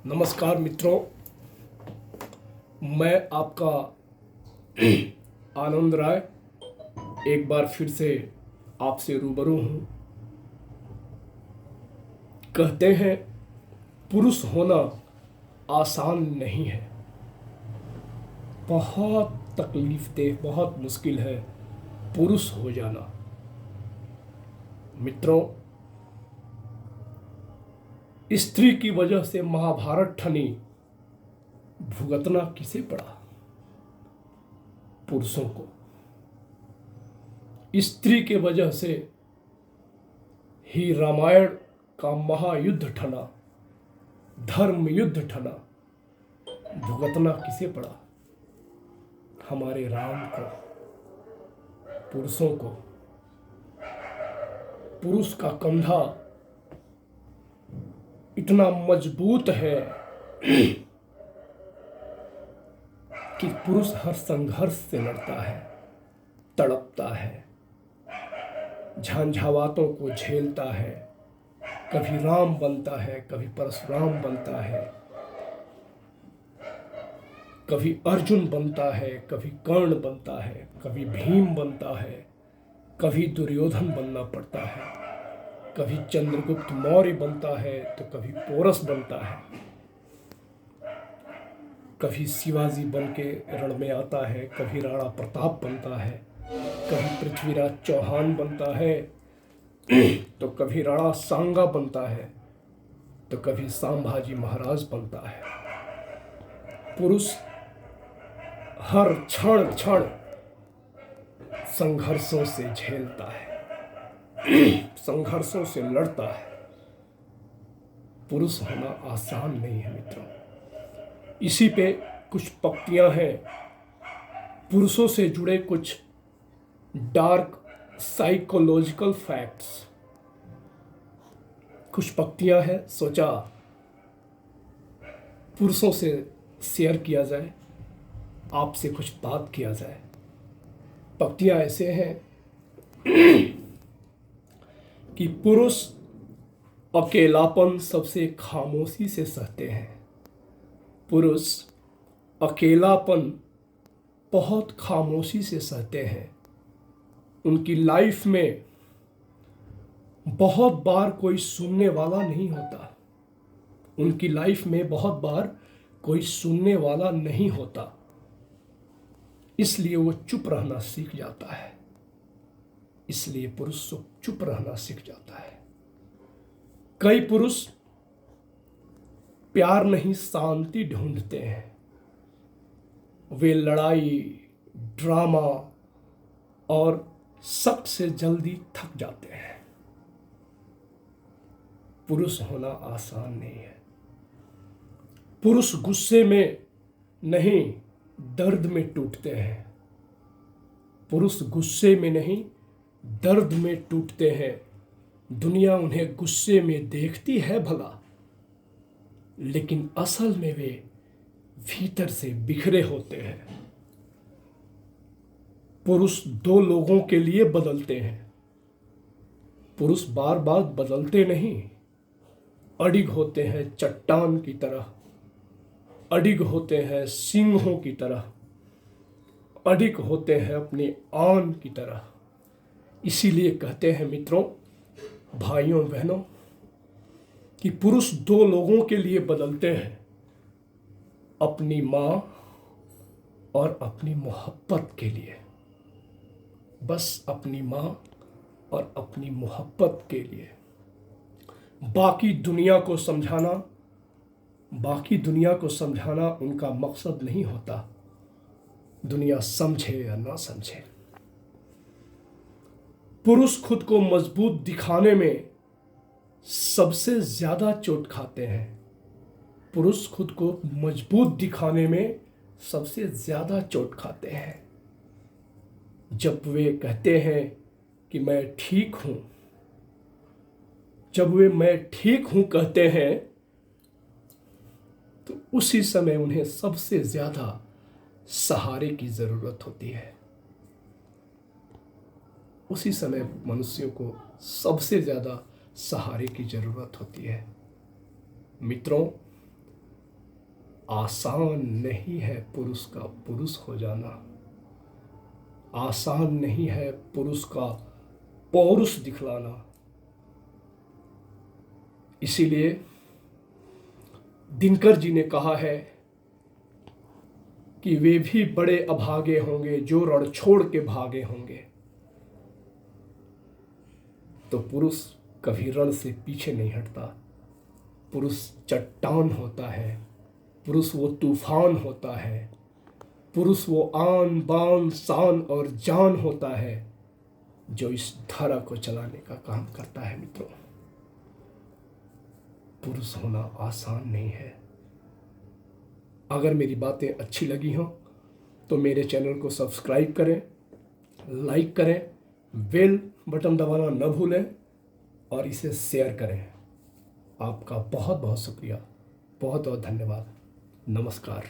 नमस्कार मित्रों, मैं आपका आनंद राय एक बार फिर से आपसे रूबरू हूँ। कहते हैं पुरुष होना आसान नहीं है, बहुत तकलीफ देह, बहुत मुश्किल है पुरुष हो जाना। मित्रों, स्त्री की वजह से महाभारत ठनी, भुगतना किसे पड़ा? पुरुषों को। स्त्री के वजह से ही रामायण का महायुद्ध ठना, धर्म युद्ध ठना, भुगतना किसे पड़ा? हमारे राम को, पुरुषों को। पुरुष का कंधा इतना मजबूत है कि पुरुष हर संघर्ष से लड़ता है, तड़पता है, झंझावातों को झेलता है। कभी राम बनता है, कभी परशुराम बनता है, कभी अर्जुन बनता है, कभी कर्ण बनता है, कभी भीम बनता है, कभी दुर्योधन बनना पड़ता है, कभी चंद्रगुप्त मौर्य बनता है तो कभी पोरस बनता है, कभी शिवाजी बन के रण में आता है, कभी राणा प्रताप बनता है, कभी पृथ्वीराज चौहान बनता है तो कभी राणा सांगा बनता है, तो कभी संभाजी महाराज बनता है। पुरुष हर क्षण क्षण संघर्षों से झेलता है, संघर्षों से लड़ता है। पुरुष होना आसान नहीं है मित्रों। इसी पे कुछ पंक्तियां हैं, पुरुषों से जुड़े कुछ डार्क साइकोलॉजिकल फैक्ट्स, कुछ पंक्तियां हैं, सोचा पुरुषों से शेयर किया जाए, आपसे कुछ बात किया जाए। पंक्तियां ऐसे हैं कि पुरुष अकेलापन सबसे खामोशी से सहते हैं। पुरुष अकेलापन बहुत खामोशी से सहते हैं। उनकी लाइफ में बहुत बार कोई सुनने वाला नहीं होता, उनकी लाइफ में बहुत बार कोई सुनने वाला नहीं होता, इसलिए वो चुप रहना सीख जाता है। इसलिए पुरुष चुप रहना सीख जाता है। कई पुरुष प्यार नहीं शांति ढूंढते हैं। वे लड़ाई, ड्रामा और शक से जल्दी थक जाते हैं। पुरुष होना आसान नहीं है। पुरुष गुस्से में नहीं, दर्द में टूटते हैं। पुरुष गुस्से में नहीं, दर्द में टूटते हैं। दुनिया उन्हें गुस्से में देखती है भला, लेकिन असल में वे भीतर से बिखरे होते हैं। पुरुष दो लोगों के लिए बदलते हैं। पुरुष बार बार बदलते नहीं, अडिग होते हैं चट्टान की तरह, अडिग होते हैं सिंहों की तरह, अडिग होते हैं अपनी आन की तरह। इसीलिए कहते हैं मित्रों, भाइयों बहनों, कि पुरुष दो लोगों के लिए बदलते हैं, अपनी माँ और अपनी मोहब्बत के लिए। बस अपनी माँ और अपनी मोहब्बत के लिए। बाकी दुनिया को समझाना उनका मकसद नहीं होता। दुनिया समझे या ना समझे, पुरुष खुद को मजबूत दिखाने में सबसे ज्यादा चोट खाते हैं। पुरुष खुद को मजबूत दिखाने में सबसे ज्यादा चोट खाते हैं। जब वे कहते हैं कि मैं ठीक हूं, जब वे मैं ठीक हूं कहते हैं, तो उसी समय उन्हें सबसे ज्यादा सहारे की जरूरत होती है। उसी समय मनुष्यों को सबसे ज्यादा सहारे की जरूरत होती है। मित्रों, आसान नहीं है पुरुष का पुरुष हो जाना, आसान नहीं है पुरुष का पौरुष दिखलाना। इसीलिए दिनकर जी ने कहा है कि वे भी बड़े अभागे होंगे जो रण छोड़ के भागे होंगे। तो पुरुष कभी रण से पीछे नहीं हटता। पुरुष चट्टान होता है, पुरुष वो तूफान होता है, पुरुष वो आन बान शान और जान होता है जो इस धारा को चलाने का काम करता है। मित्रों, पुरुष होना आसान नहीं है। अगर मेरी बातें अच्छी लगी हों तो मेरे चैनल को सब्सक्राइब करें, लाइक करें, बेल बटन दबाना न भूलें और इसे शेयर करें। आपका बहुत बहुत शुक्रिया, बहुत बहुत धन्यवाद। नमस्कार।